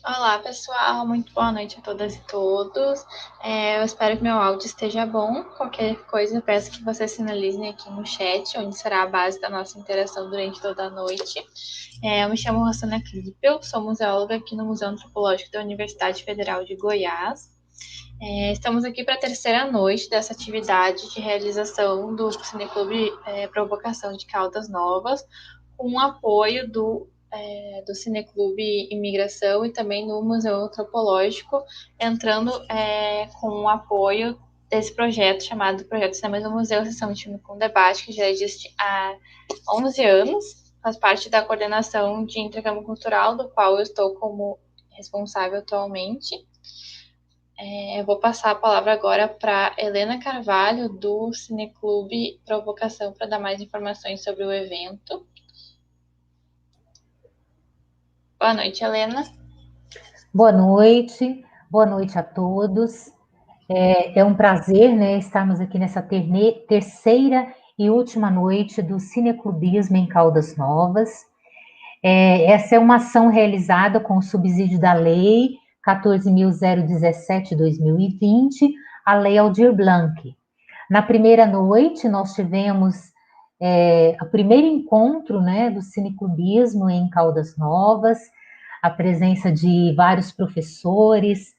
Olá, pessoal. Muito boa noite a todas e todos. Eu espero que meu áudio esteja bom. Qualquer coisa, eu peço que vocês sinalizem aqui no chat, onde será a base da nossa interação durante toda a noite. Eu me chamo Rossana Klippel, sou museóloga aqui no Museu Antropológico da Universidade Federal de Goiás. Estamos aqui para a terceira noite dessa atividade de realização do Cineclube Provocação de Caldas Novas, com o apoio do Cineclube Imigração e também do Museu Antropológico, entrando com o apoio desse projeto chamado Projeto Cinemas do Museu, Sessão de Filme com Debate, que já existe há 11 anos, faz parte da coordenação de intercâmbio cultural, do qual eu estou como responsável atualmente. Eu vou passar a palavra agora para Helena Carvalho, do Cineclube Provocação, para dar mais informações sobre o evento. Boa noite, Helena. Boa noite a todos. É um prazer, né, estarmos aqui nessa terceira e última noite do Cineclubismo em Caldas Novas. Essa é uma ação realizada com o subsídio da Lei 14.017/2020, a Lei Aldir Blanc. Na primeira noite, nós tivemos o primeiro encontro, né, do cineclubismo em Caldas Novas, a presença de vários professores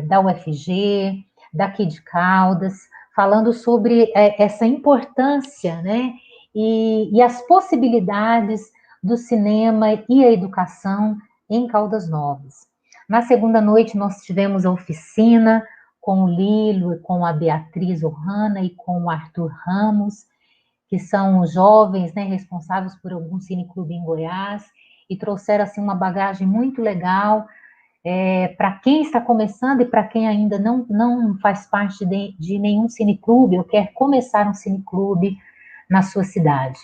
da UFG, daqui de Caldas, falando sobre essa importância, né, e as possibilidades do cinema e a educação em Caldas Novas. Na segunda noite, nós tivemos a oficina com o Lilo, com a Beatriz Ohana e com o Arthur Ramos, que são jovens, né, responsáveis por algum cineclube em Goiás, e trouxeram assim, uma bagagem muito legal para quem está começando e para quem ainda não faz parte de nenhum cineclube ou quer começar um cineclube na sua cidade.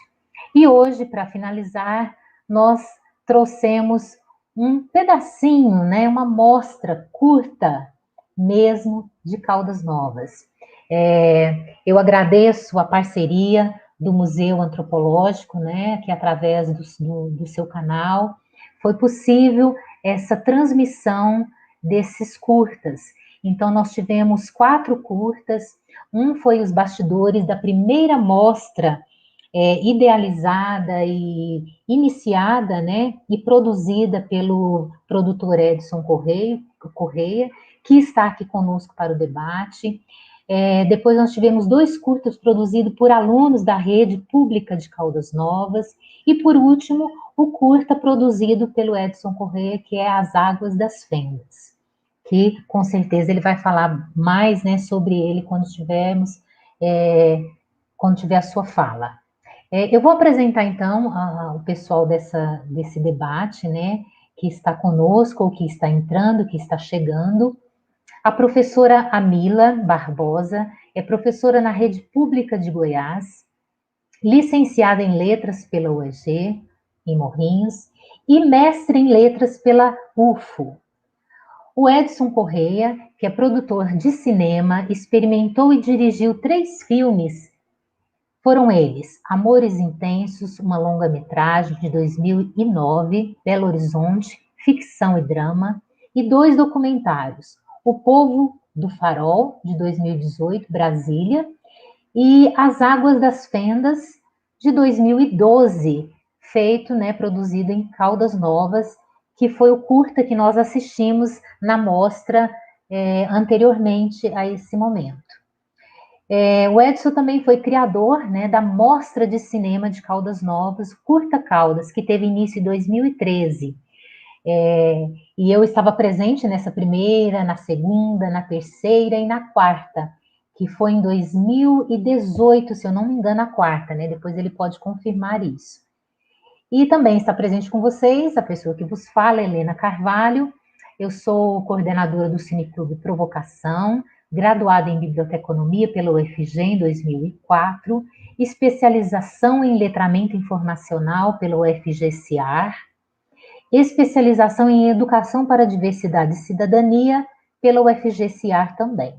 E hoje, para finalizar, nós trouxemos um pedacinho, né, uma mostra curta mesmo de Caldas Novas. Eu agradeço a parceria do Museu Antropológico, né, que através do seu canal foi possível essa transmissão desses curtas. Então, nós tivemos 4 curtas, um foi os bastidores da primeira mostra idealizada e iniciada, né, e produzida pelo produtor Edson Correia, que está aqui conosco para o debate. Depois nós tivemos 2 curtas produzidos por alunos da rede pública de Caldas Novas, e por último, o curta produzido pelo Edson Correia, que é As Águas das Fendas, que com certeza ele vai falar mais, né, sobre ele quando tiver a sua fala. Eu vou apresentar, então, o pessoal desse debate, né, que está conosco, ou que está entrando, que está chegando. A professora Amila Barbosa é professora na rede pública de Goiás, licenciada em letras pela UEG, em Morrinhos, e mestre em letras pela UFO. O Edson Correia, que é produtor de cinema, experimentou e dirigiu 3 filmes. Foram eles Amores Intensos, uma longa-metragem de 2009, Belo Horizonte, ficção e drama, e 2 documentários, O Povo do Farol, de 2018, Brasília, e As Águas das Fendas, de 2012, feito, né, produzido em Caldas Novas, que foi o curta que nós assistimos na mostra anteriormente a esse momento. O Edson também foi criador, né, da Mostra de Cinema de Caldas Novas, Curta Caldas, que teve início em 2013. E eu estava presente nessa primeira, na segunda, na terceira e na quarta, que foi em 2018, se eu não me engano, a quarta, né? Depois ele pode confirmar isso. E também está presente com vocês a pessoa que vos fala, Helena Carvalho. Eu sou coordenadora do Cineclube Provocação, graduada em Biblioteconomia pela UFG em 2004, especialização em letramento informacional pela UFG-CIAR, especialização em Educação para a Diversidade e Cidadania pela UFG-CIAR também.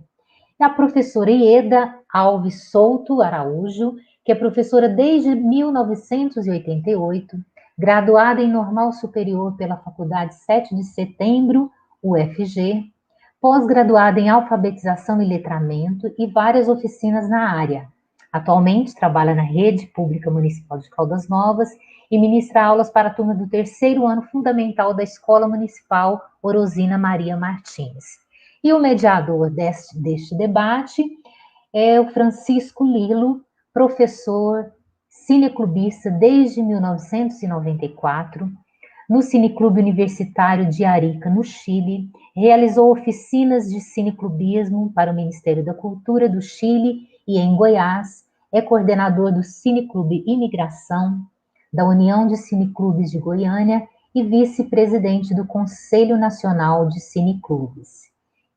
E a professora Ieda Alves Souto Araújo, que é professora desde 1988, graduada em Normal Superior pela Faculdade 7 de Setembro, UFG, pós-graduada em Alfabetização e Letramento e várias oficinas na área. Atualmente trabalha na Rede Pública Municipal de Caldas Novas e ministra aulas para a turma do terceiro ano fundamental da Escola Municipal Orosina Maria Martins. E o mediador deste debate é o Francisco Lilo, professor cineclubista desde 1994, no Cineclube Universitário de Arica, no Chile, realizou oficinas de cineclubismo para o Ministério da Cultura do Chile e em Goiás, é coordenador do Cineclube Imigração, da União de Cineclubes de Goiânia e vice-presidente do Conselho Nacional de Cineclubes.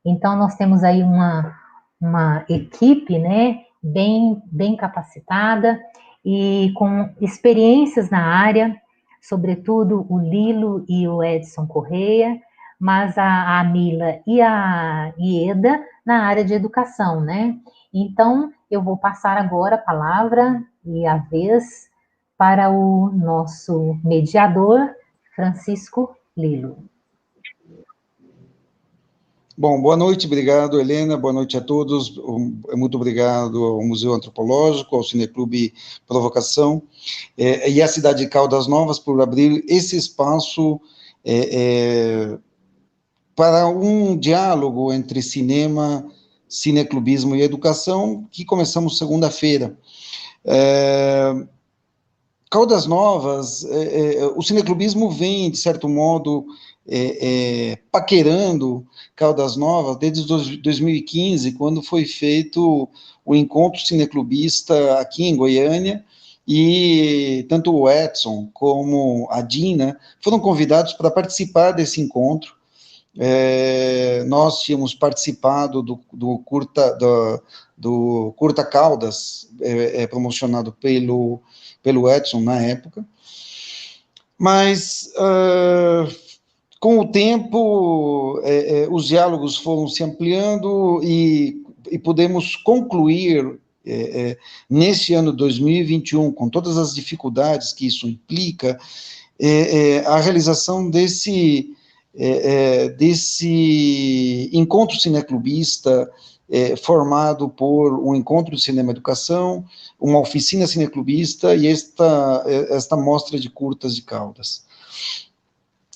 Então, nós temos aí uma equipe, né, bem capacitada e com experiências na área, sobretudo o Lilo e o Edson Correia, mas a Mila e a Ieda na área de educação, né? Então, eu vou passar agora a palavra e a vez para o nosso mediador, Francisco Lilo. Bom, boa noite, obrigado, Helena, boa noite a todos, muito obrigado ao Museu Antropológico, ao Cineclube Provocação, e à cidade de Caldas Novas por abrir esse espaço para um diálogo entre cinema, cineclubismo e educação, que começamos segunda-feira. Caldas Novas, o cineclubismo vem, de certo modo, paquerando Caldas Novas desde 2015, quando foi feito o encontro cineclubista aqui em Goiânia, e tanto o Edson como a Dina foram convidados para participar desse encontro. Nós tínhamos participado do Curta Caldas, promocionado pelo Edson na época, mas com o tempo os diálogos foram se ampliando e pudemos concluir neste ano 2021, com todas as dificuldades que isso implica, a realização desse encontro cineclubista, formado por um encontro de cinema-educação, uma oficina cineclubista e esta mostra de curtas de Caldas.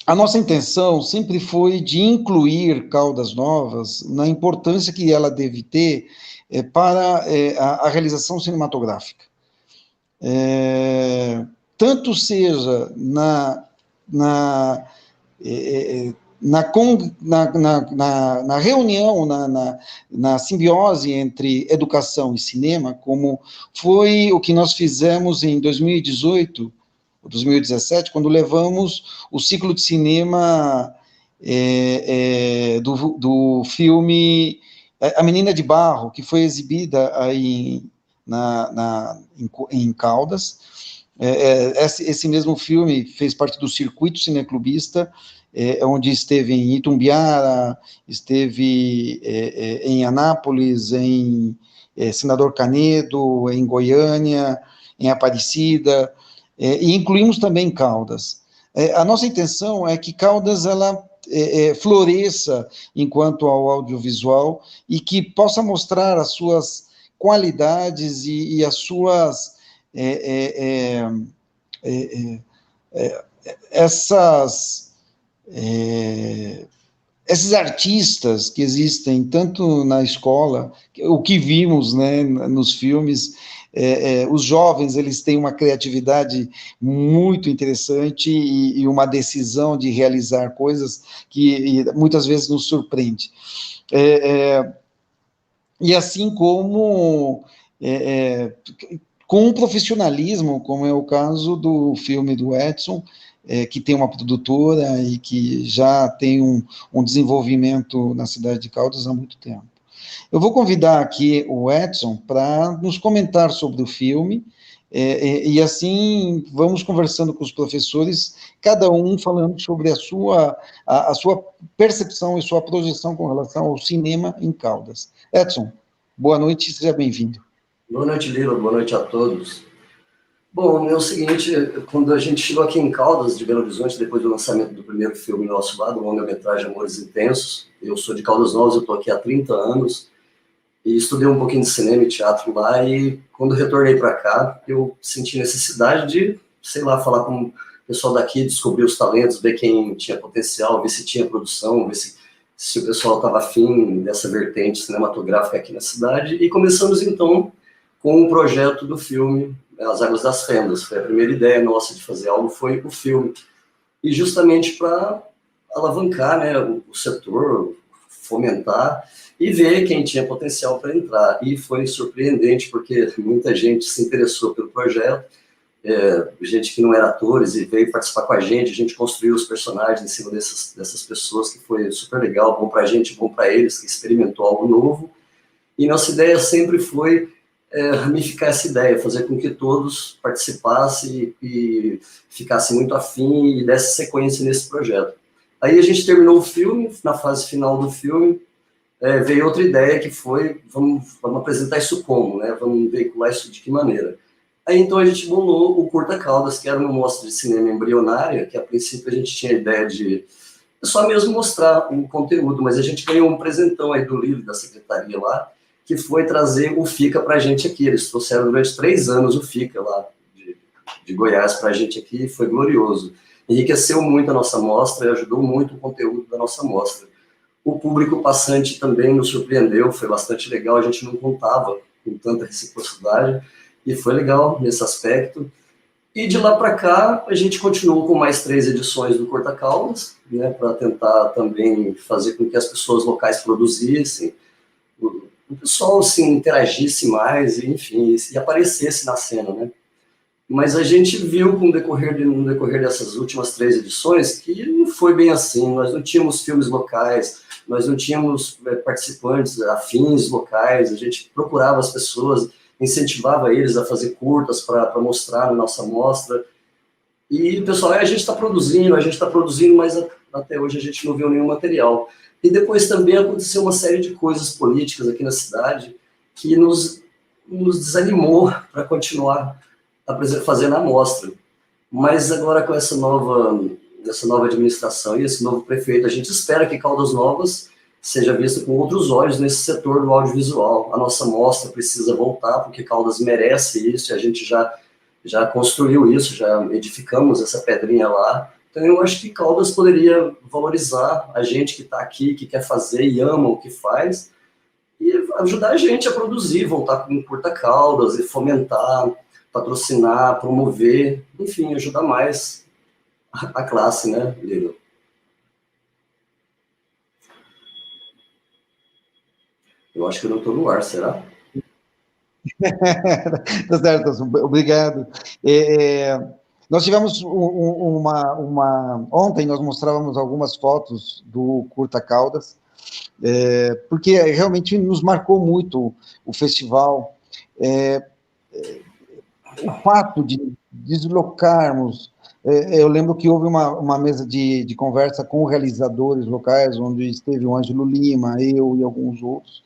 A nossa intenção sempre foi de incluir Caldas Novas na importância que ela deve ter para a realização cinematográfica. Tanto seja na reunião, na simbiose entre educação e cinema, como foi o que nós fizemos em 2018, 2017, quando levamos o ciclo de cinema do filme A Menina de Barro, que foi exibida aí em Caldas. Esse mesmo filme fez parte do circuito cineclubista, onde esteve em Itumbiara, esteve em Anápolis, em Senador Canedo, em Goiânia, em Aparecida, e incluímos também Caldas. A nossa intenção é que Caldas ela floresça enquanto ao audiovisual e que possa mostrar as suas qualidades e as suas esses artistas que existem tanto na escola, o que vimos, né, nos filmes, os jovens, eles têm uma criatividade muito interessante e uma decisão de realizar coisas que muitas vezes nos surpreende. E assim como com um profissionalismo, como é o caso do filme do Edson, que tem uma produtora e que já tem um desenvolvimento na cidade de Caldas há muito tempo. Eu vou convidar aqui o Edson para nos comentar sobre o filme, e assim vamos conversando com os professores, cada um falando sobre a sua percepção e sua projeção com relação ao cinema em Caldas. Edson, boa noite, seja bem-vindo. Boa noite, Lilo, boa noite a todos. Bom, é o seguinte, quando a gente chegou aqui em Caldas, de Belo Horizonte, depois do lançamento do primeiro filme nosso lá, do longa-metragem Amores Intensos, eu sou de Caldas Novas, eu estou aqui há 30 anos, e estudei um pouquinho de cinema e teatro lá, e quando retornei para cá, eu senti necessidade de, sei lá, falar com o pessoal daqui, descobrir os talentos, ver quem tinha potencial, ver se tinha produção, ver se o pessoal estava afim dessa vertente cinematográfica aqui na cidade, e começamos então com o projeto do filme As Águas das Fendas. Foi a primeira ideia nossa de fazer algo, foi o filme. E justamente para alavancar, né, o setor, fomentar e ver quem tinha potencial para entrar. E foi surpreendente, porque muita gente se interessou pelo projeto, gente que não era atores e veio participar com a gente construiu os personagens em cima dessas pessoas, que foi super legal, bom para a gente, bom para eles, que experimentou algo novo. E nossa ideia sempre foi ramificar essa ideia, fazer com que todos participassem e ficassem muito afim e desse sequência nesse projeto. Aí a gente terminou o filme, na fase final do filme, veio outra ideia que foi, vamos apresentar isso como, né? Vamos veicular isso de que maneira. Aí então a gente bolou o Curta Caldas, que era uma mostra de cinema embrionária, que a princípio a gente tinha a ideia de só mesmo mostrar o conteúdo, mas a gente ganhou um presentão aí do livro da secretaria lá, que foi trazer o FICA para a gente aqui. Eles trouxeram durante 3 anos o FICA lá de Goiás para a gente aqui, foi glorioso. Enriqueceu muito a nossa mostra e ajudou muito o conteúdo da nossa mostra. O público passante também nos surpreendeu, foi bastante legal, a gente não contava com tanta reciprocidade, e foi legal nesse aspecto. E de lá para cá, a gente continuou com mais 3 edições do Corta Caldas, né, para tentar também fazer com que as pessoas locais produzissem, o pessoal assim, interagisse mais, enfim, e aparecesse na cena, né? Mas a gente viu no decorrer dessas últimas 3 edições que não foi bem assim, nós não tínhamos filmes locais, nós não tínhamos participantes afins locais, a gente procurava as pessoas, incentivava eles a fazer curtas para mostrar na nossa mostra, e o pessoal, a gente está produzindo, mas até hoje a gente não viu nenhum material. E depois também aconteceu uma série de coisas políticas aqui na cidade que nos desanimou para continuar fazendo a mostra. Mas agora com essa nova administração e esse novo prefeito, a gente espera que Caldas Novas seja vista com outros olhos nesse setor do audiovisual. A nossa mostra precisa voltar, porque Caldas merece isso, e a gente já construiu isso, já edificamos essa pedrinha lá. Então eu acho que Caldas poderia valorizar a gente que está aqui, que quer fazer e ama o que faz, e ajudar a gente a produzir, voltar com Curta Caldas e fomentar, patrocinar, promover, enfim, ajudar mais a classe, né, Lilo? Eu acho que eu não estou no ar, será? Tá certo, obrigado. Nós tivemos ontem nós mostrávamos algumas fotos do Curta Caldas, porque realmente nos marcou muito o festival. O fato de deslocarmos, eu lembro que houve uma mesa de conversa com realizadores locais, onde esteve o Ângelo Lima, eu e alguns outros,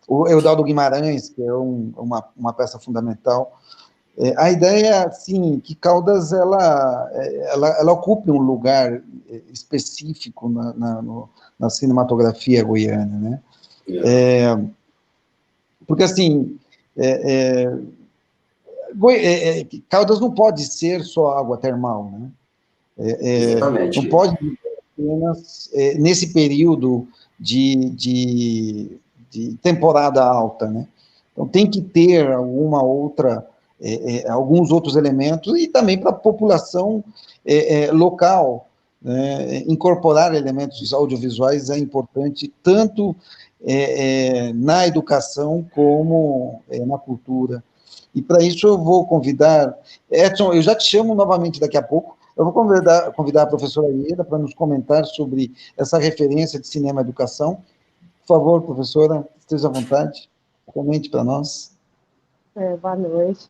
o Eudaldo Guimarães, que é uma peça fundamental. A ideia, sim, que Caldas ela ocupe um lugar específico na cinematografia goiana, né? Porque, assim, Caldas não pode ser só água termal, né? Exatamente. Não pode apenas nesse período de temporada alta, né? Então tem que ter alguns outros elementos, e também para a população local, né? Incorporar elementos audiovisuais é importante, tanto na educação como na cultura. E para isso eu vou convidar, Edson, eu já te chamo novamente daqui a pouco, eu vou convidar a professora Ieda para nos comentar sobre essa referência de cinema e educação. Por favor, professora, esteja à vontade, comente para nós. Boa noite.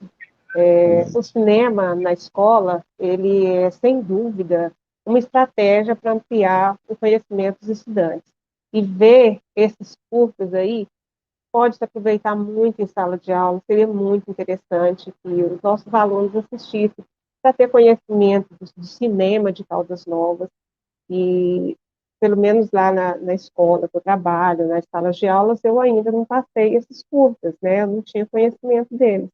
O cinema na escola, ele é, sem dúvida, uma estratégia para ampliar o conhecimento dos estudantes. E ver esses cursos aí pode se aproveitar muito em sala de aula, seria muito interessante que os nossos alunos assistissem para ter conhecimento do cinema de Caldas Novas, e pelo menos lá na escola que eu trabalho, nas salas de aulas, eu ainda não passei esses curtas, né? Eu não tinha conhecimento deles.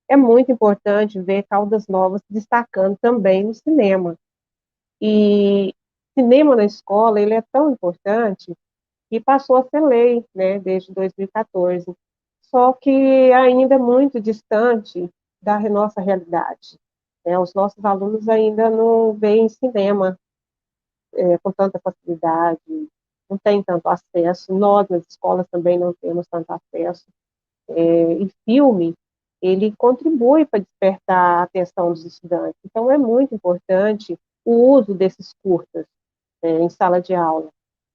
É muito importante ver Caldas Novas se destacando também no cinema. E cinema na escola, ele é tão importante que passou a ser lei, né, desde 2014. Só que ainda é muito distante da nossa realidade, né? Os nossos alunos ainda não veem cinema com tanta facilidade, não têm tanto acesso. Nós, nas escolas, também não temos tanto acesso. E filme, ele contribui para despertar a atenção dos estudantes. Então, é muito importante o uso desses curtas em sala de aula,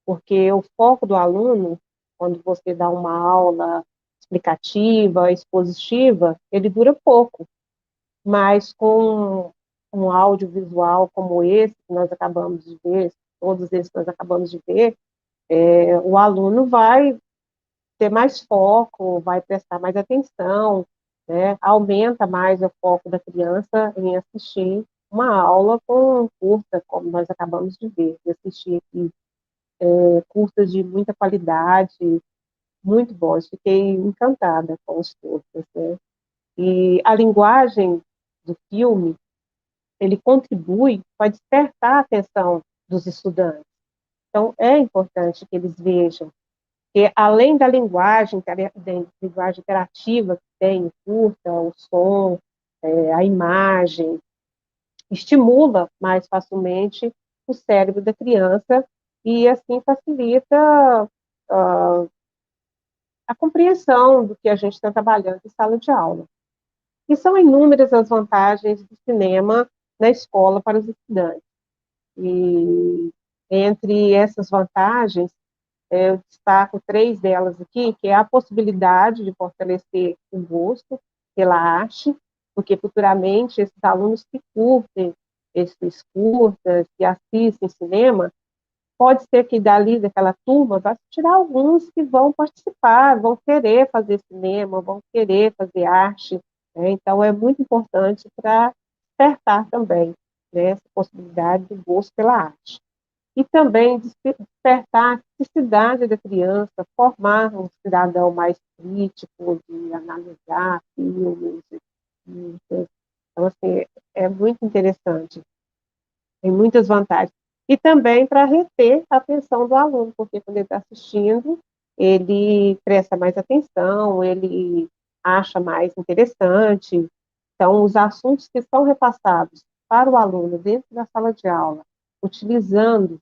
porque o foco do aluno, quando você dá uma aula explicativa, expositiva, ele dura pouco, mas com um audiovisual como esse que nós acabamos de ver, todos esses que nós acabamos de ver, o aluno vai ter mais foco, vai prestar mais atenção, né? Aumenta mais o foco da criança em assistir uma aula com curta, como nós acabamos de ver, de assistir aqui curtas de muita qualidade, muito bons. Fiquei encantada com os curtas, né? E a linguagem do filme, ele contribui para despertar a atenção dos estudantes. Então, é importante que eles vejam que, além da linguagem, linguagem interativa que tem o curta, o som, a imagem, estimula mais facilmente o cérebro da criança e, assim, facilita a compreensão do que a gente está trabalhando em sala de aula. E são inúmeras as vantagens do cinema na escola para os estudantes. E entre essas vantagens, eu destaco 3 delas aqui, que é a possibilidade de fortalecer o gosto pela arte, porque futuramente esses alunos que curtem esses curtas, que assistem cinema, pode ser que dali daquela turma vai tirar alguns que vão participar, vão querer fazer cinema, vão querer fazer arte, né? Então é muito importante para despertar também, né, essa possibilidade do gosto pela arte. E também despertar a criticidade da criança, formar um cidadão mais crítico, de analisar filmes, então, assim, é muito interessante. Tem muitas vantagens. E também para reter a atenção do aluno, porque quando ele está assistindo, ele presta mais atenção, ele acha mais interessante. Então, os assuntos que são repassados para o aluno dentro da sala de aula, utilizando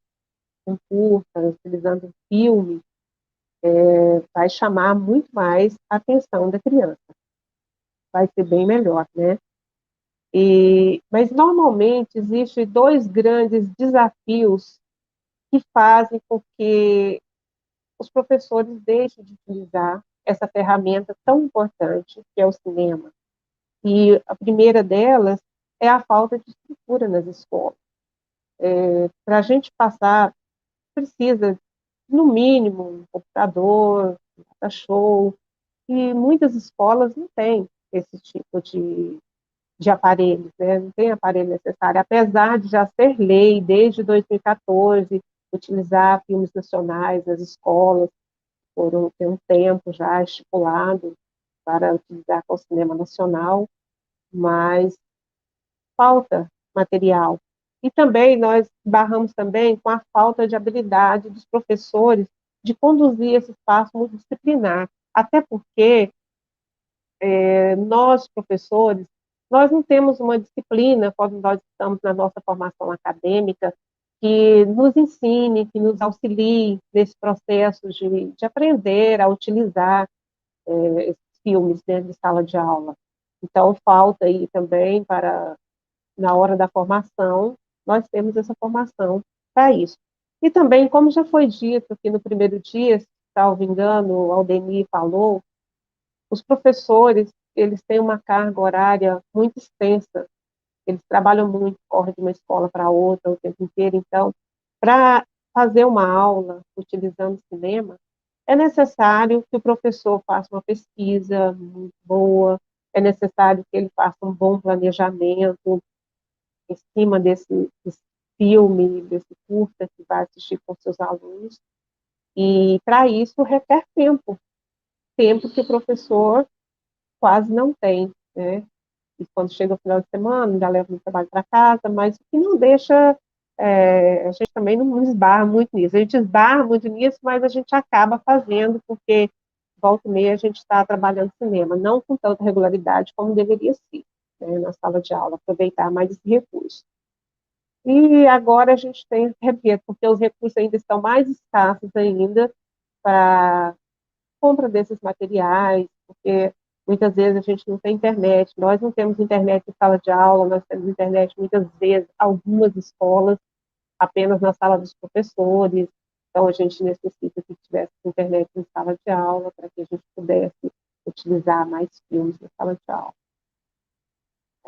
um curta, utilizando um filme, vai chamar muito mais a atenção da criança. Vai ser bem melhor, né? Mas, normalmente, existem 2 grandes desafios que fazem com que os professores deixem de utilizar essa ferramenta tão importante que é o cinema. E a primeira delas é a falta de estrutura nas escolas. Para a gente passar, precisa, no mínimo, um computador, um data-show, e muitas escolas não têm esse tipo de aparelhos, né? Não tem aparelho necessário, apesar de já ser lei desde 2014, utilizar filmes nacionais nas escolas, tem um tempo já estipulado para utilizar com o cinema nacional, mas falta material. E também nós barramos também com a falta de habilidade dos professores de conduzir esse espaço multidisciplinar, até porque nós, professores, nós não temos uma disciplina, quando nós estamos na nossa formação acadêmica, que nos ensine, que nos auxilie nesse processo de aprender a utilizar esses filmes dentro de sala de aula. Então, falta aí também para, na hora da formação, nós temos essa formação para isso. E também, como já foi dito aqui no primeiro dia, se salvo engano, o Aldemir falou, os professores, eles têm uma carga horária muito extensa, eles trabalham muito, correm de uma escola para outra o tempo inteiro, então, para fazer uma aula utilizando cinema, é necessário que o professor faça uma pesquisa muito boa, é necessário que ele faça um bom planejamento em cima desse filme, desse curta que vai assistir com seus alunos, e para isso requer tempo que o professor quase não tem, né? E quando chega o final de semana, ainda leva o trabalho para casa, mas o que não deixa, a gente também não esbarra muito nisso. A gente esbarra muito nisso, mas a gente acaba fazendo, porque volta e meia a gente está trabalhando cinema, não com tanta regularidade como deveria ser, né, na sala de aula, aproveitar mais esse recurso. E agora a gente tem, repito, porque os recursos ainda estão mais escassos ainda para compra desses materiais, porque muitas vezes a gente não tem internet, nós não temos internet em sala de aula, nós temos internet muitas vezes, algumas escolas, apenas na sala dos professores, então a gente necessita que tivesse internet em sala de aula para que a gente pudesse utilizar mais filmes na sala de aula.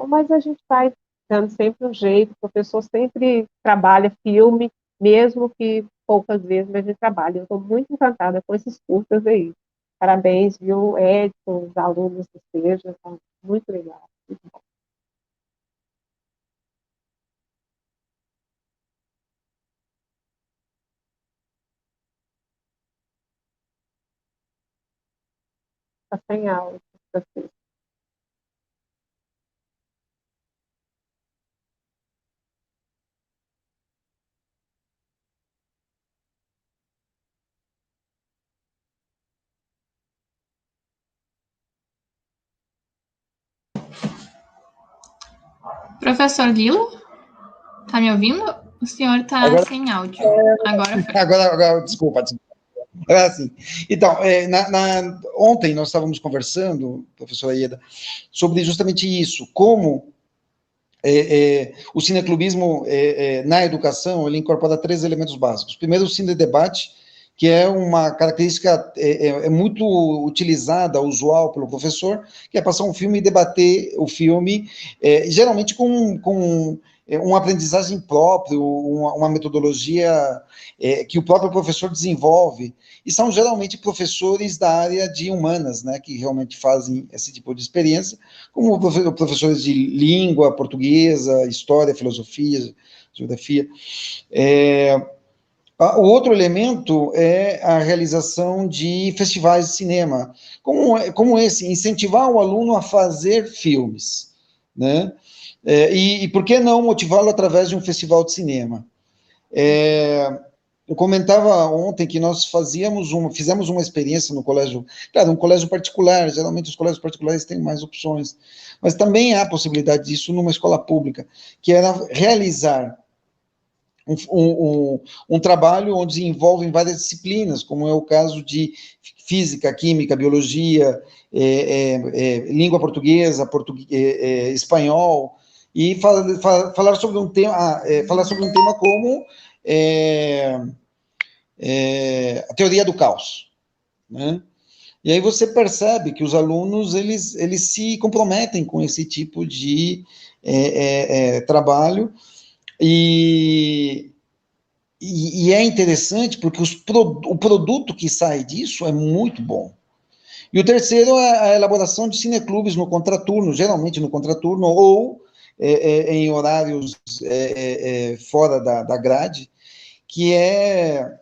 Mas a gente vai dando sempre um jeito, o professor sempre trabalha filme, mesmo que poucas vezes, mas a gente trabalha. Eu estou muito encantada com esses cursos aí. Parabéns, viu, Edson, os alunos do Seja, tá muito legal. Muito bom. Está sem aula. Assim. Professor Lilo, tá me ouvindo? O senhor tá sem áudio. Agora foi. Agora desculpa. Assim, então, ontem nós estávamos conversando, professora Ieda, sobre justamente isso, como o cineclubismo na educação, ele incorpora 3 elementos básicos. Primeiro, o cine-debate, que é uma característica muito utilizada, usual pelo professor, que é passar um filme e debater o filme, geralmente com uma aprendizagem própria, uma metodologia que o próprio professor desenvolve, e são geralmente professores da área de humanas, né, que realmente fazem esse tipo de experiência, como professores de língua portuguesa, história, filosofia, geografia. O outro elemento é a realização de festivais de cinema, como esse, incentivar o aluno a fazer filmes, né? E por que não motivá-lo através de um festival de cinema? Eu comentava ontem que nós fizemos uma experiência no colégio, claro, um colégio particular, geralmente os colégios particulares têm mais opções, mas também há possibilidade disso numa escola pública, que era realizar um trabalho onde envolvem várias disciplinas, como é o caso de física, química, biologia, língua portuguesa, espanhol, e falar sobre um tema como a teoria do caos, né? E aí você percebe que os alunos, eles se comprometem com esse tipo de trabalho, e é interessante porque o produto que sai disso é muito bom. E o terceiro é a elaboração de cineclubes no contraturno, geralmente no contraturno, ou em horários fora da grade, que é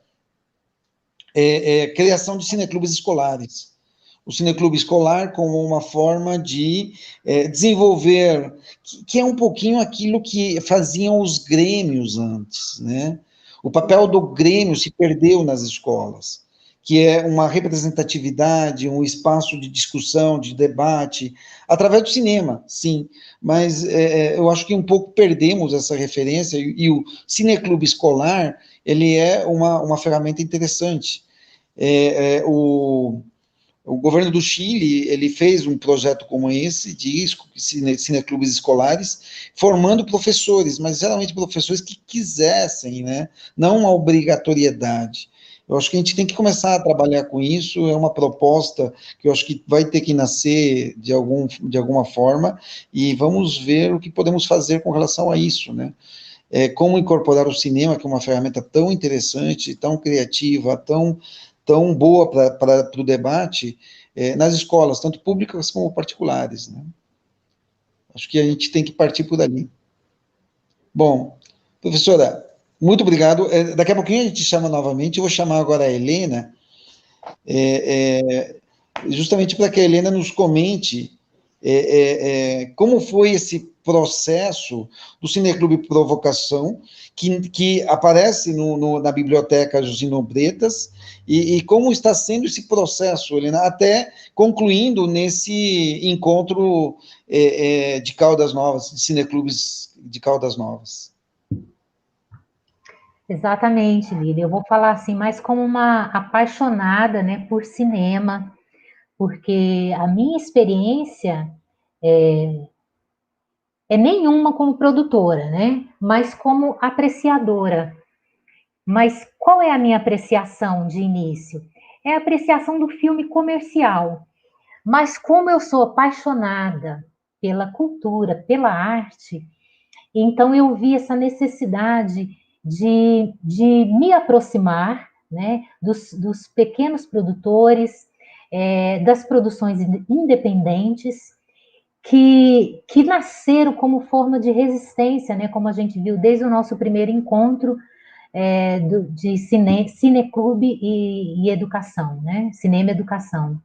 criação de cineclubes escolares. O cineclube escolar como uma forma de desenvolver, que é um pouquinho aquilo que faziam os grêmios antes, né? O papel do grêmio se perdeu nas escolas, que é uma representatividade, um espaço de discussão, de debate, através do cinema, sim, mas eu acho que um pouco perdemos essa referência, e o cineclube escolar, ele é uma ferramenta interessante. O governo do Chile, ele fez um projeto como esse, de cineclubes escolares, formando professores, mas geralmente professores que quisessem, né? Não uma obrigatoriedade. Eu acho que a gente tem que começar a trabalhar com isso, é uma proposta que eu acho que vai ter que nascer de alguma forma, e vamos ver o que podemos fazer com relação a isso, né? Como incorporar o cinema, que é uma ferramenta tão interessante, tão criativa, tão tão boa para o debate nas escolas, tanto públicas como particulares, né? Acho que a gente tem que partir por ali. Bom, professora, muito obrigado. Daqui a pouquinho a gente chama novamente, eu vou chamar agora a Helena, justamente para que a Helena nos comente como foi esse processo do Cineclube Provocação, que aparece na Biblioteca Jusino Bretas, e como está sendo esse processo, Helena, até concluindo nesse encontro de Caldas Novas, de Cineclubes de Caldas Novas. Exatamente, Lília. Eu vou falar assim, mais como uma apaixonada, né, por cinema, porque a minha experiência é nenhuma como produtora, né, mas como apreciadora. Mas qual é a minha apreciação de início? É a apreciação do filme comercial. Mas como eu sou apaixonada pela cultura, pela arte, então eu vi essa necessidade de me aproximar, né, dos pequenos produtores, das produções independentes, que nasceram como forma de resistência, né, como a gente viu desde o nosso primeiro encontro de cineclube e educação, né, cinema e educação.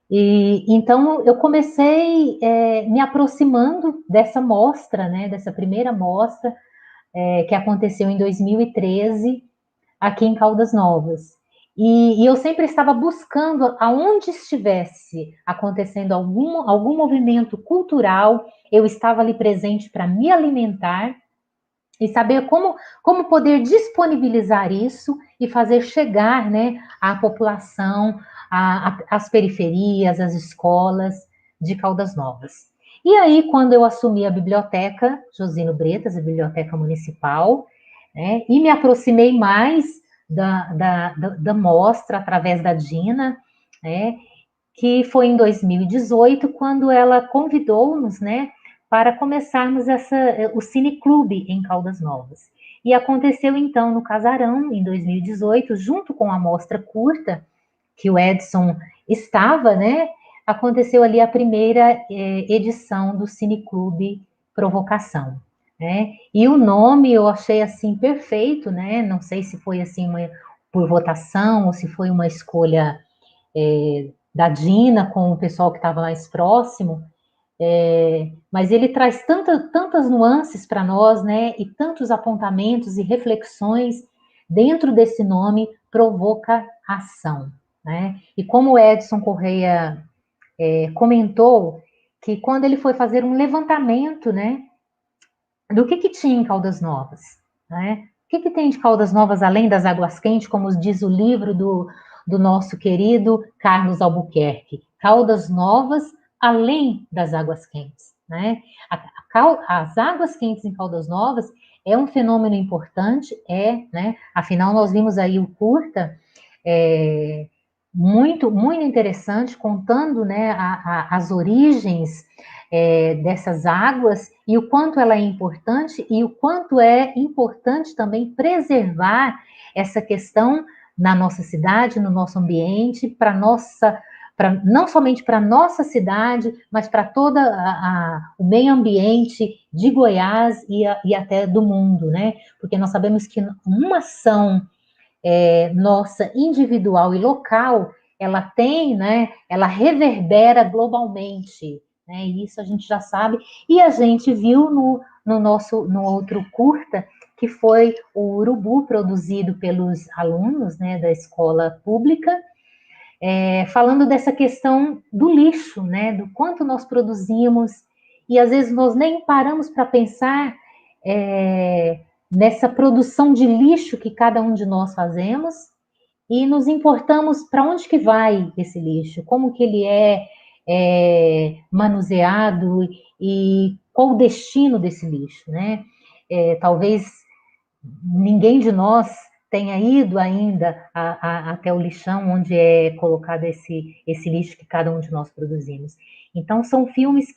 E então eu comecei me aproximando dessa mostra, né, dessa primeira mostra que aconteceu em 2013 aqui em Caldas Novas. E eu sempre estava buscando aonde estivesse acontecendo algum movimento cultural, eu estava ali presente para me alimentar e saber como poder disponibilizar isso e fazer chegar, né, à população, às periferias, às escolas de Caldas Novas. E aí, quando eu assumi a biblioteca Jusino Bretas, a biblioteca municipal, né, e me aproximei mais da mostra através da Dina, né, que foi em 2018, quando ela convidou-nos, né, para começarmos o Cineclube em Caldas Novas. E aconteceu, então, no Casarão, em 2018, junto com a mostra curta, que o Edson estava, né, aconteceu ali a primeira edição do Cineclube Provocação, né, e o nome eu achei, assim, perfeito, né, não sei se foi, assim, por votação ou se foi uma escolha da Dina com o pessoal que estava mais próximo, mas ele traz tantas nuances para nós, né, e tantos apontamentos e reflexões dentro desse nome, provocação, né, e como o Edson Correia comentou, que quando ele foi fazer um levantamento, né, do que tinha em Caldas Novas, né, o que tem de Caldas Novas além das águas quentes, como diz o livro do nosso querido Carlos Albuquerque, Caldas Novas além das águas quentes, né? As águas quentes em Caldas Novas é um fenômeno importante, né? Afinal, nós vimos aí o curta, muito interessante, contando, né, as origens dessas águas e o quanto ela é importante e o quanto é importante também preservar essa questão na nossa cidade, no nosso ambiente, não somente para a nossa cidade, mas para todo o meio ambiente de Goiás e até do mundo, né? Porque nós sabemos que uma ação nossa individual e local, ela tem, né? Ela reverbera globalmente, né? E isso a gente já sabe. E a gente viu no outro curta, que foi o Urubu, produzido pelos alunos, né, da escola pública, falando dessa questão do lixo, né, do quanto nós produzimos, e às vezes nós nem paramos para pensar nessa produção de lixo que cada um de nós fazemos, e nos importamos para onde que vai esse lixo, como que ele é manuseado e qual o destino desse lixo, né? Talvez ninguém de nós tenha ido ainda até o lixão onde é colocado esse lixo que cada um de nós produzimos. Então, são filmes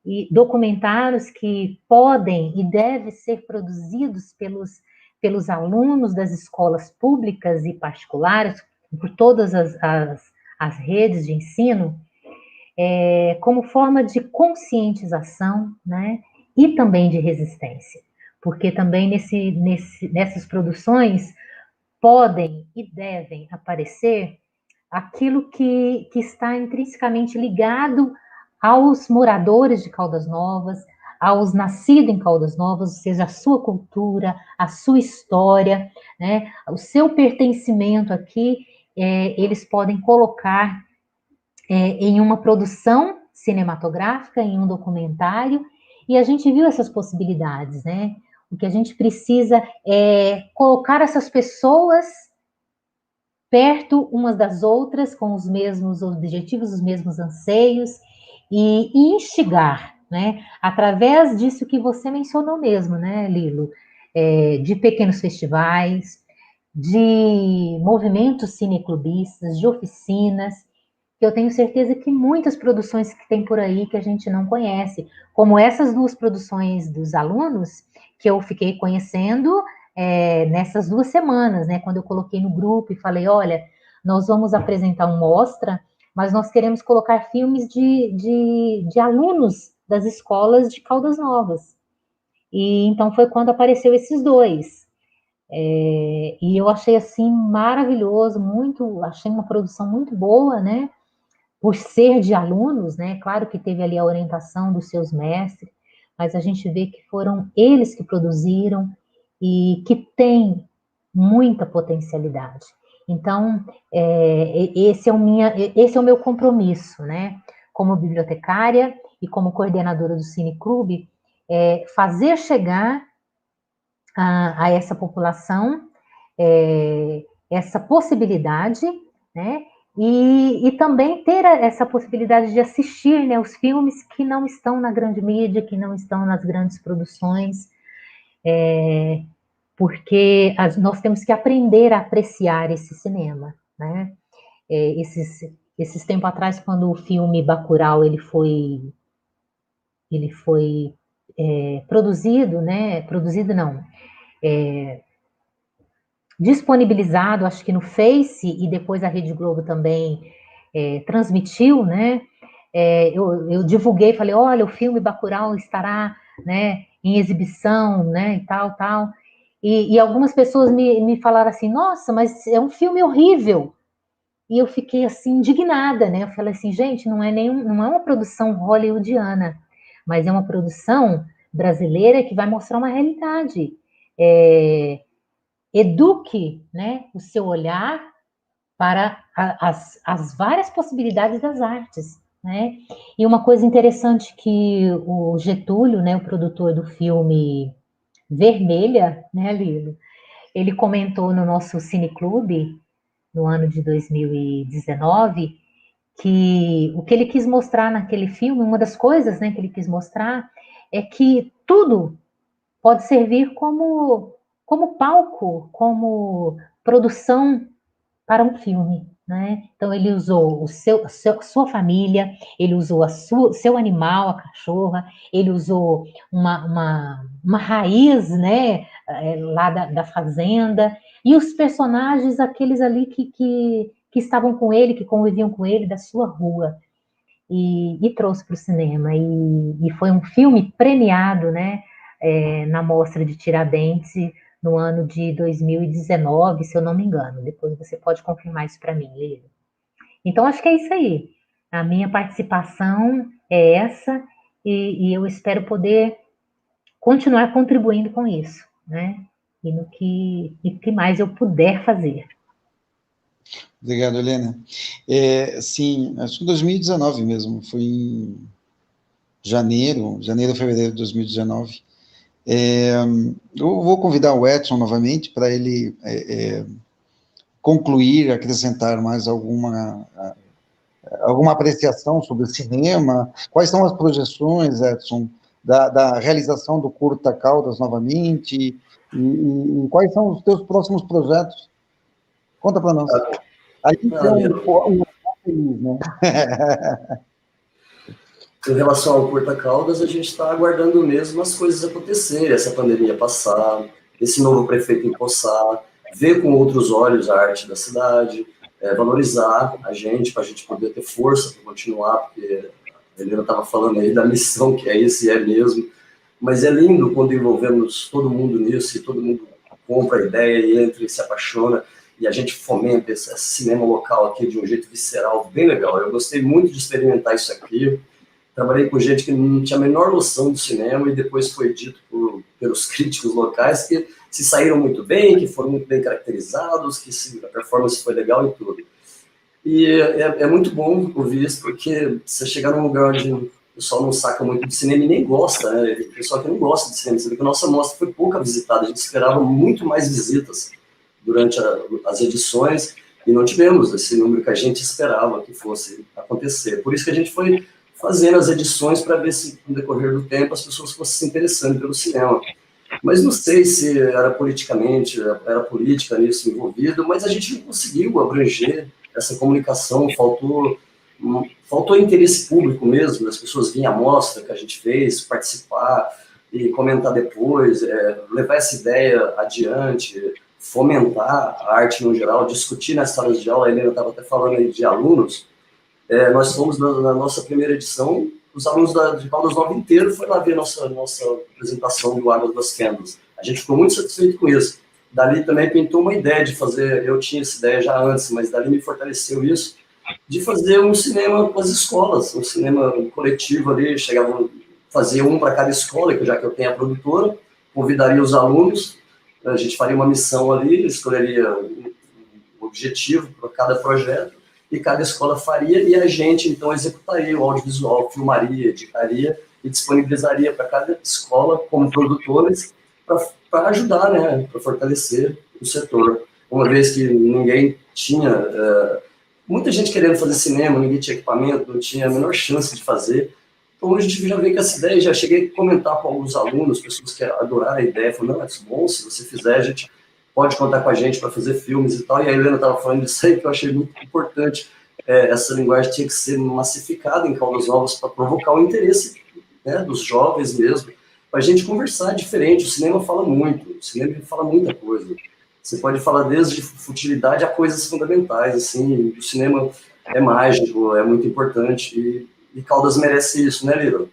e documentários que podem e devem ser produzidos pelos alunos das escolas públicas e particulares, por todas as redes de ensino, como forma de conscientização, né, e também de resistência, porque também nessas produções podem e devem aparecer aquilo que está intrinsecamente ligado aos moradores de Caldas Novas, aos nascidos em Caldas Novas, ou seja, a sua cultura, a sua história, né, o seu pertencimento aqui, eles podem colocar em uma produção cinematográfica, em um documentário, e a gente viu essas possibilidades, né? O que a gente precisa é colocar essas pessoas perto umas das outras, com os mesmos objetivos, os mesmos anseios, e instigar, né? Através disso que você mencionou mesmo, né, Lilo? De pequenos festivais, de movimentos cineclubistas, de oficinas, que eu tenho certeza que muitas produções que tem por aí que a gente não conhece, como essas 2 produções dos alunos, que eu fiquei conhecendo nessas 2 semanas, né, quando eu coloquei no grupo e falei, olha, nós vamos apresentar uma mostra, mas nós queremos colocar filmes de alunos das escolas de Caldas Novas. E então foi quando apareceu esses 2. E eu achei assim maravilhoso, achei uma produção muito boa, né? Por ser de alunos, né? Claro que teve ali a orientação dos seus mestres, mas a gente vê que foram eles que produziram e que tem muita potencialidade. Então, esse é o meu compromisso, né? Como bibliotecária e como coordenadora do Cineclube, fazer chegar a essa população essa possibilidade, né? E também ter essa possibilidade de assistir, né, os filmes que não estão na grande mídia, que não estão nas grandes produções, porque nós temos que aprender a apreciar esse cinema, né? Esses tempos atrás, quando o filme Bacurau ele foi produzido, né? Produzido não, disponibilizado, acho que no Face, e depois a Rede Globo também transmitiu, né? Eu divulguei, falei, olha, o filme Bacurau estará, né, em exibição, né, e tal. E algumas pessoas me falaram assim, nossa, mas é um filme horrível. E eu fiquei assim, indignada, né? Eu falei assim, gente, não é uma produção hollywoodiana, mas é uma produção brasileira que vai mostrar uma realidade. Eduque, né, o seu olhar para as várias possibilidades das artes, né? E uma coisa interessante que o Getúlio, né, o produtor do filme Vermelha, né, Lilo, ele comentou no nosso cineclube no ano de 2019 que o que ele quis mostrar naquele filme, uma das coisas, né, que ele quis mostrar é que tudo pode servir como palco, como produção para um filme, né? Então ele usou sua família, ele usou seu animal, a cachorra, ele usou uma raiz, né, lá da fazenda, e os personagens, aqueles ali que estavam com ele, que conviviam com ele, da sua rua, e trouxe para o cinema, e foi um filme premiado, né, na Mostra de Tiradentes, no ano de 2019, se eu não me engano. Depois você pode confirmar isso para mim, Lili. Então, acho que é isso aí. A minha participação é essa, e eu espero poder continuar contribuindo com isso, né? E no que mais eu puder fazer. Obrigado, Helena. Sim, acho que 2019 mesmo, foi em janeiro, fevereiro de 2019. Eu vou convidar o Edson novamente para ele concluir, acrescentar mais alguma apreciação sobre o cinema. Quais são as projeções, Edson, da realização do Curta Caldas novamente, e quais são os teus próximos projetos? Conta para nós. A gente é um feliz, né? Em relação ao Curta Caldas, a gente está aguardando mesmo as coisas acontecerem, essa pandemia passar, esse novo prefeito empossar, ver com outros olhos a arte da cidade, valorizar a gente, para a gente poder ter força para continuar, porque a Helena estava falando aí da missão, que é isso e é mesmo, mas é lindo quando envolvemos todo mundo nisso, e todo mundo compra a ideia e entra e se apaixona, e a gente fomenta esse cinema local aqui de um jeito visceral, bem legal. Eu gostei muito de experimentar isso aqui. Trabalhei com gente que não tinha a menor noção do cinema, e depois foi dito pelos críticos locais que se saíram muito bem, que foram muito bem caracterizados, que a performance foi legal e tudo. E é muito bom ouvir isso, porque você chegar num lugar onde o pessoal não saca muito de cinema e nem gosta, né? O pessoal que não gosta de cinema, você vê que a nossa mostra foi pouca visitada, a gente esperava muito mais visitas durante as edições, e não tivemos esse número que a gente esperava que fosse acontecer. Por isso que a gente foi fazendo as edições para ver se, no decorrer do tempo, as pessoas fossem se interessando pelo cinema. Mas não sei se era politicamente, era política nisso envolvido, mas a gente não conseguiu abranger essa comunicação, faltou interesse público mesmo, as pessoas vinham à mostra que a gente fez, participar e comentar depois, levar essa ideia adiante, fomentar a arte no geral, discutir nas salas de aula. A Helena estava até falando aí de alunos. Nós fomos na nossa primeira edição, os alunos de Caldas Novas inteiro foi lá ver nossa apresentação do Água das Fendas. A gente ficou muito satisfeito com isso. Dali também pintou uma ideia de fazer, eu tinha essa ideia já antes, mas dali me fortaleceu isso, de fazer um cinema com as escolas, um cinema coletivo ali, fazia um para cada escola, já que eu tenho a produtora, convidaria os alunos, a gente faria uma missão ali, escolheria um objetivo para cada projeto, e cada escola faria, e a gente, então, executaria o audiovisual, filmaria, editaria e disponibilizaria para cada escola, como produtores, para ajudar, né, para fortalecer o setor. Uma vez que ninguém tinha... muita gente querendo fazer cinema, ninguém tinha equipamento, não tinha a menor chance de fazer. Então, a gente já veio com essa ideia, já cheguei a comentar com alguns alunos, pessoas que adoraram a ideia, falaram, não, é bom, se você fizer, a gente pode contar com a gente para fazer filmes e tal. E a Helena estava falando disso aí, que eu achei muito importante. Essa linguagem tinha que ser massificada em Caldas Novas para provocar o interesse, né, dos jovens mesmo, para a gente conversar diferente. O cinema fala muito, o cinema fala muita coisa. Você pode falar desde futilidade a coisas fundamentais, assim, o cinema é mágico, é muito importante, e Caldas merece isso, né, Lilo?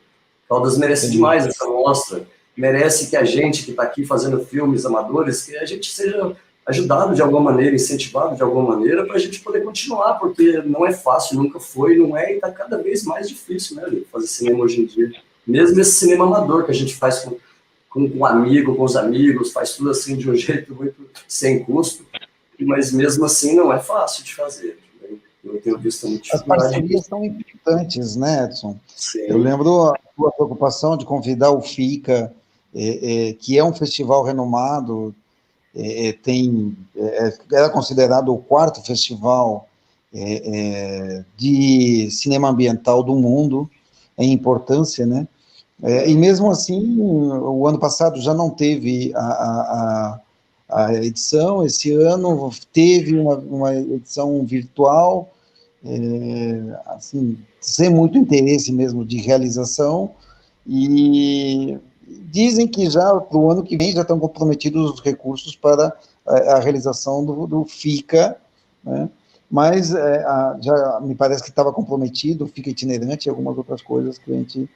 Caldas merece demais essa mostra, merece que a gente que está aqui fazendo filmes amadores, que a gente seja ajudado de alguma maneira, incentivado de alguma maneira, para a gente poder continuar, porque não é fácil, nunca foi, não é, e está cada vez mais difícil, né, Lilo, fazer cinema hoje em dia. Mesmo esse cinema amador que a gente faz com um amigo, com os amigos, faz tudo assim de um jeito muito sem custo, mas mesmo assim não é fácil de fazer. Eu tenho visto muito dificuldade. As parcerias são importantes, né, Edson? Sim. Eu lembro a sua preocupação de convidar o FICA, que é um festival renomado, era considerado o 4º festival de cinema ambiental do mundo, em importância, né? E mesmo assim, o ano passado já não teve a edição, esse ano teve uma edição virtual, assim, sem muito interesse mesmo de realização, e dizem que já para o ano que vem já estão comprometidos os recursos para a realização do FICA, né? Mas já me parece que estava comprometido, o FICA itinerante e algumas outras coisas que a gente...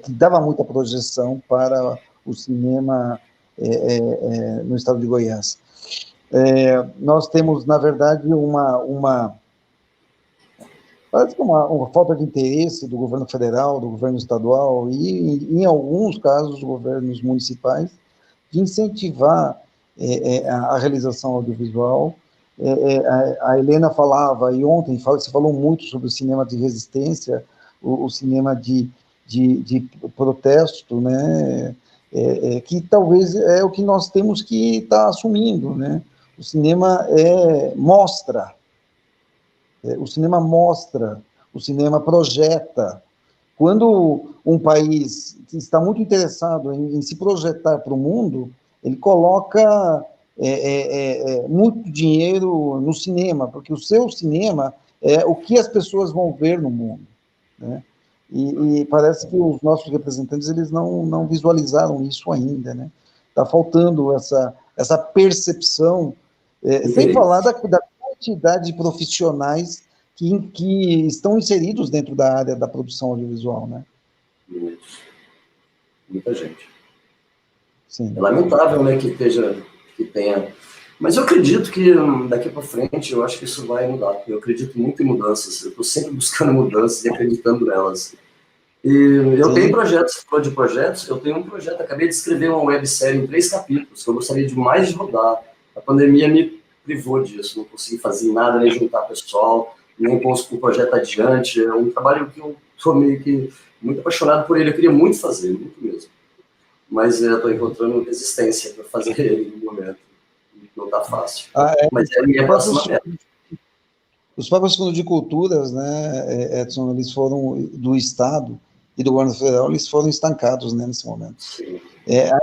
que dava muita projeção para o cinema no estado de Goiás. Nós temos, na verdade, parece que uma falta de interesse do governo federal, do governo estadual e, em alguns casos, governos municipais, de incentivar a realização audiovisual. A Helena falava, e ontem se falou muito sobre o cinema de resistência, o cinema de protesto, né, que talvez é o que nós temos que estar assumindo, né? O cinema mostra, o cinema projeta. Quando um país está muito interessado em se projetar para o mundo, ele coloca muito dinheiro no cinema, porque o seu cinema é o que as pessoas vão ver no mundo, né? E parece que os nossos representantes eles não visualizaram isso ainda, né? Está faltando essa percepção, sem falar da quantidade de profissionais que estão inseridos dentro da área da produção audiovisual, né? Muitos. Muita gente. Sim. É lamentável, né, que tenha... Mas eu acredito que daqui para frente, eu acho que isso vai mudar. Eu acredito muito em mudanças. Eu estou sempre buscando mudanças e acreditando nelas. E eu tenho projetos, falou de projetos, eu tenho um projeto, acabei de escrever uma websérie em 3 capítulos, que eu gostaria demais de rodar. A pandemia me privou disso, não consegui fazer nada, nem juntar pessoal, nem pôr o projeto adiante. É um trabalho que eu estou meio que muito apaixonado por ele, eu queria muito fazer, muito mesmo. Mas eu estou encontrando resistência para fazer ele no momento. Não está fácil. Mas é a minha próxima meta. Os próprios fundos de culturas, né, Edson, eles foram do Estado e do governo federal, eles foram estancados, né, nesse momento.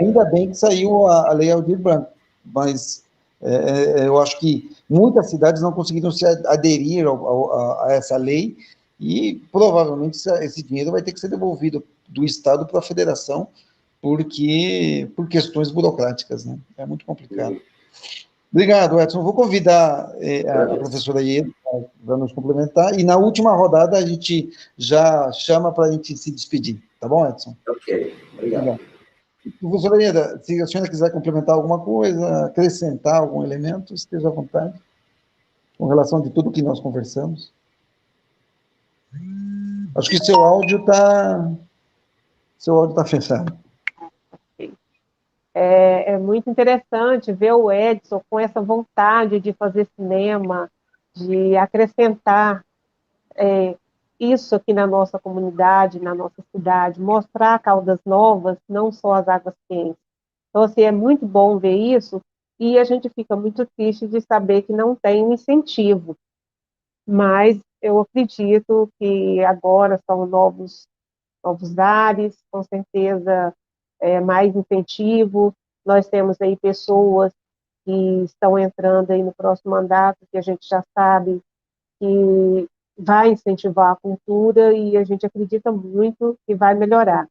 Ainda bem que saiu a Lei Aldir Blanc, mas eu acho que muitas cidades não conseguiram se aderir a essa lei e provavelmente esse dinheiro vai ter que ser devolvido do Estado para a Federação, por questões burocráticas, né? É muito complicado. Obrigado, Edson. Vou convidar a professora Ieda para nos complementar, e na última rodada a gente já chama para a gente se despedir. Tá bom, Edson? Ok, obrigado. Professora Ieda, se a senhora quiser complementar alguma coisa, acrescentar algum elemento, esteja à vontade, com relação de tudo que nós conversamos. Acho que seu áudio está fechado. É muito interessante ver o Edson com essa vontade de fazer cinema, de acrescentar isso aqui na nossa comunidade, na nossa cidade, mostrar Caldas Novas, não só as águas quentes. Então, assim, é muito bom ver isso, e a gente fica muito triste de saber que não tem um incentivo. Mas eu acredito que agora são novos ares, com certeza mais incentivo. Nós temos aí pessoas que estão entrando aí no próximo mandato, que a gente já sabe que vai incentivar a cultura, e a gente acredita muito que vai melhorar.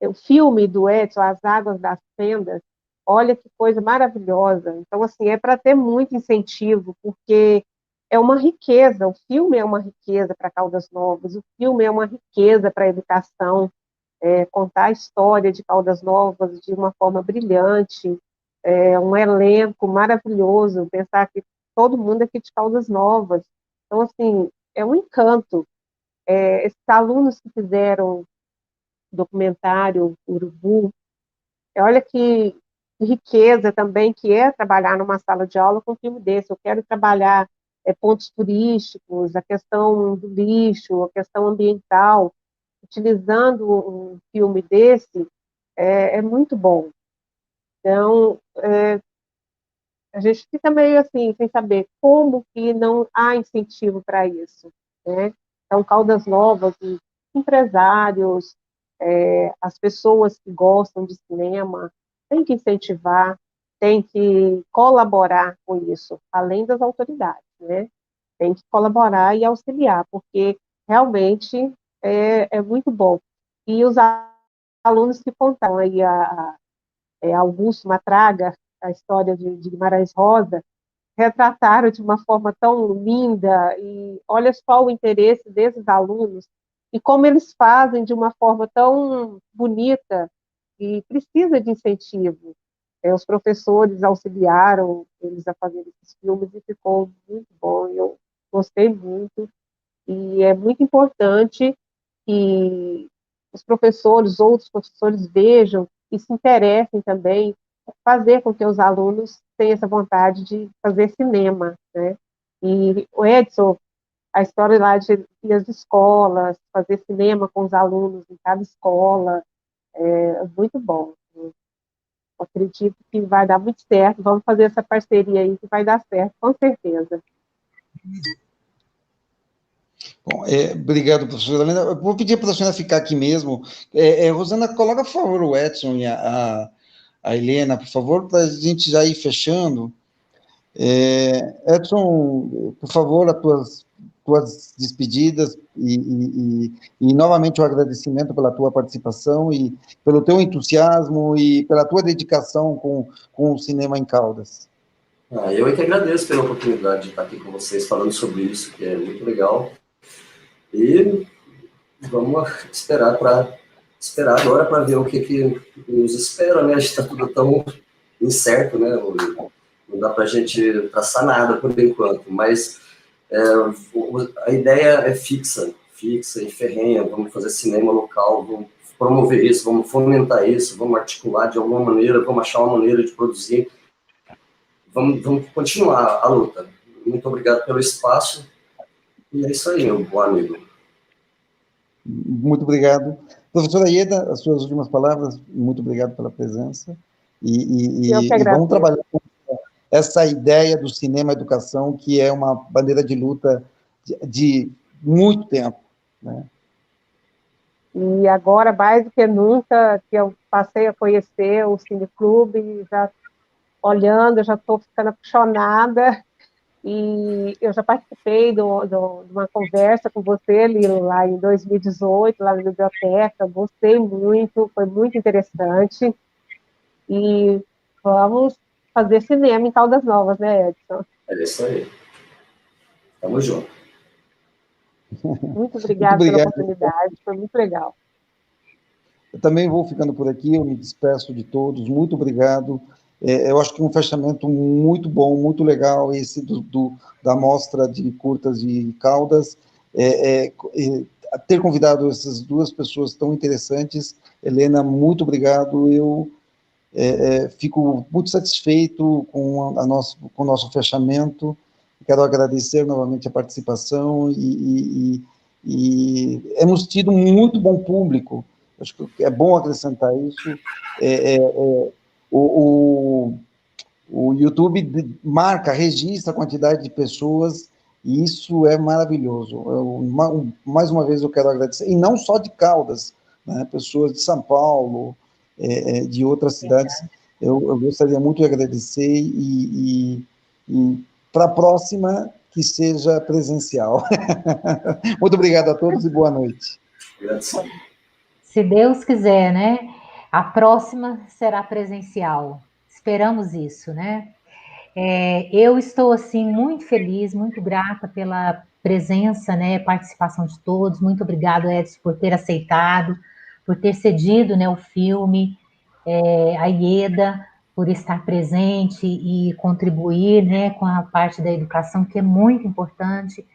O filme do Edson, As Águas das Fendas, olha que coisa maravilhosa. Então, assim, é para ter muito incentivo, porque é uma riqueza, o filme é uma riqueza para Caldas Novas, o filme é uma riqueza para a educação, contar a história de Caldas Novas de uma forma brilhante, um elenco maravilhoso, pensar que todo mundo é aqui de Caldas Novas. Então, assim, é um encanto. Esses alunos que fizeram documentário Urubu, olha que riqueza também que é trabalhar numa sala de aula com um filme desse. Eu quero trabalhar pontos turísticos, a questão do lixo, a questão ambiental, utilizando um filme desse, é muito bom. Então, a gente fica meio assim, sem saber como que não há incentivo para isso, né? Então, Caldas Novas, os empresários, as pessoas que gostam de cinema, tem que incentivar, tem que colaborar com isso, além das autoridades, né? Tem que colaborar e auxiliar, porque realmente é muito bom. E os alunos que contam aí Augusto Matraga, a história de Guimarães Rosa, retrataram de uma forma tão linda, e olha só o interesse desses alunos, e como eles fazem de uma forma tão bonita, e precisa de incentivo. Os professores auxiliaram eles a fazer esses filmes, e ficou muito bom, eu gostei muito, e é muito importante que os professores, outros professores vejam e se interessem também, fazer com que os alunos tenham essa vontade de fazer cinema, né? E o Edson, a história lá de ir às escolas, fazer cinema com os alunos em cada escola, é muito bom. Eu acredito que vai dar muito certo, vamos fazer essa parceria aí que vai dar certo, com certeza. Bom, obrigado, professora Helena. Eu vou pedir para a senhora ficar aqui mesmo. Rosana, coloca, por favor, o Edson e a Helena, por favor, para a gente já ir fechando. Edson, por favor, as tuas despedidas e novamente o agradecimento pela tua participação e pelo teu entusiasmo e pela tua dedicação com o cinema em Caldas. Eu é que agradeço pela oportunidade de estar aqui com vocês falando sobre isso, que é muito legal. E vamos esperar agora para ver o que nos espera, né? A gente está tudo tão incerto, né? Não dá para a gente traçar nada por enquanto, mas a ideia é fixa e ferrenha. Vamos fazer cinema local, vamos promover isso, vamos fomentar isso, vamos articular de alguma maneira, vamos achar uma maneira de produzir. Vamos continuar a luta. Muito obrigado pelo espaço. E é isso aí, meu bom amigo. Muito obrigado. Professora Ieda, as suas últimas palavras, muito obrigado pela presença. E vamos trabalhar com essa ideia do cinema educação, que é uma bandeira de luta de muito tempo, né? E agora, mais do que nunca, que eu passei a conhecer o Cineclube, já olhando, eu já estou ficando apaixonada. E eu já participei de uma conversa com você, Lilo, lá em 2018, lá na biblioteca. Gostei muito, foi muito interessante. E vamos fazer cinema em Caldas Novas, né, Edson? É isso aí. Tamo junto. Muito obrigada pela oportunidade, foi muito legal. Eu também vou ficando por aqui, eu me despeço de todos, muito obrigado. Eu acho que um fechamento muito bom, muito legal, esse da mostra de curtas de Caldas. Ter convidado essas duas pessoas tão interessantes, Helena, muito obrigado. Eu fico muito satisfeito com o nosso fechamento. Quero agradecer novamente a participação e hemos tido um muito bom público. Acho que é bom acrescentar isso. O YouTube marca, registra a quantidade de pessoas, e isso é maravilhoso. Mais uma vez eu quero agradecer, e não só de Caldas, né, pessoas de São Paulo, de outras cidades, eu gostaria muito de agradecer, e para a próxima, que seja presencial. Muito obrigado a todos e boa noite. Se Deus quiser, né? A próxima será presencial. Esperamos isso, né? Eu estou, assim, muito feliz, muito grata pela presença, né, participação de todos. Muito obrigado, Edson, por ter aceitado, por ter cedido, né, o filme, a Ieda, por estar presente e contribuir, né, com a parte da educação, que é muito importante.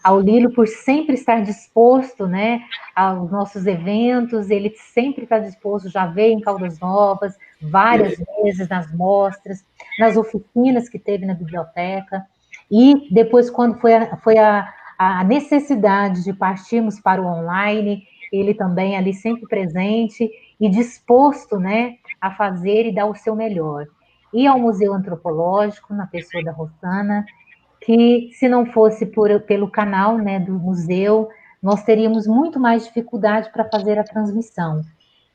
Ao Lilo, por sempre estar disposto, né, aos nossos eventos, ele sempre está disposto, já veio em Caldas Novas, várias vezes nas mostras, nas oficinas que teve na biblioteca, e depois, quando foi a necessidade de partirmos para o online, ele também ali sempre presente e disposto, né, a fazer e dar o seu melhor. E ao Museu Antropológico, na pessoa da Rosana, que se não fosse pelo canal, né, do museu, nós teríamos muito mais dificuldade para fazer a transmissão.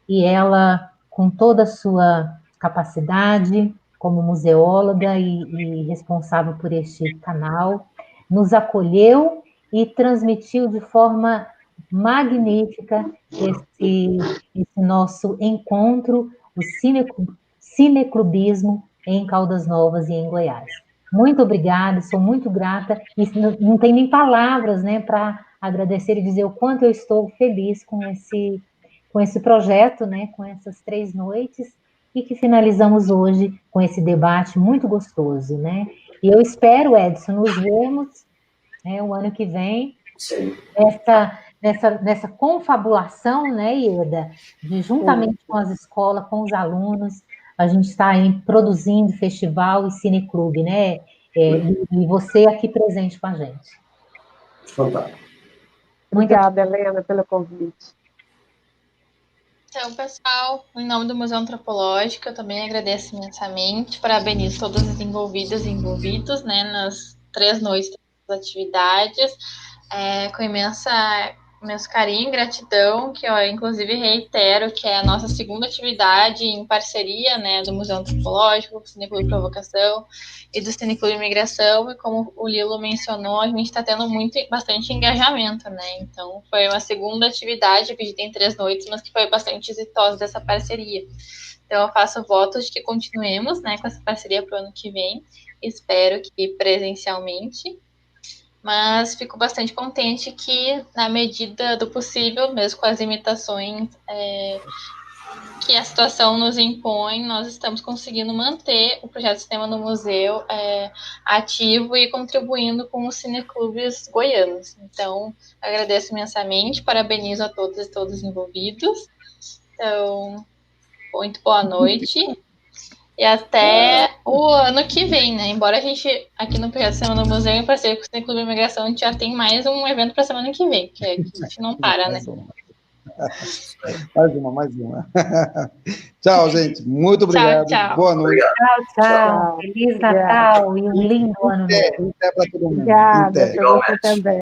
E ela, com toda a sua capacidade, como museóloga e responsável por este canal, nos acolheu e transmitiu de forma magnífica esse nosso encontro, o cineclubismo em Caldas Novas e em Goiás. Muito obrigada, sou muito grata, e não tem nem palavras, né, para agradecer e dizer o quanto eu estou feliz com esse projeto, né, com essas 3 noites, e que finalizamos hoje com esse debate muito gostoso, né? E eu espero, Edson, nos vermos, né, o ano que vem, nessa confabulação, né, Ieda, de juntamente com as escolas, com os alunos, a gente está aí produzindo festival e cineclube, né? E você aqui presente com a gente. Fantástico. Obrigada, Helena, pelo convite. Então, pessoal, em nome do Museu Antropológico, eu também agradeço imensamente, parabenizo todos os envolvidas e envolvidos, né, nas 3 noites das atividades, com imenso carinho e gratidão, que eu, inclusive, reitero que é a nossa segunda atividade em parceria, né, do Museu Antropológico, do Cineclube Provocação e do Cineclube Imigração, e como o Lilo mencionou, a gente está tendo bastante engajamento, né, então foi uma segunda atividade dividida em 3 noites, mas que foi bastante exitosa dessa parceria. Então eu faço votos de que continuemos, né, com essa parceria para o ano que vem, espero que presencialmente. Mas fico bastante contente que, na medida do possível, mesmo com as limitações que a situação nos impõe, nós estamos conseguindo manter o projeto Cinema no Museu ativo e contribuindo com os cineclubes goianos. Então, agradeço imensamente, parabenizo a todos e todos envolvidos. Então, muito boa noite. E até o ano que vem, né? Embora a gente, aqui no Projeto Semana no Museu, em parceria com o Cineclube Imigração, a gente já tem mais um evento para semana que vem, que a gente não para, né? Mais uma. Tchau, gente. Muito obrigado. Tchau. Boa noite. Tchau. Feliz Natal e um lindo ano novo. Até para todo mundo. Obrigada, para você também.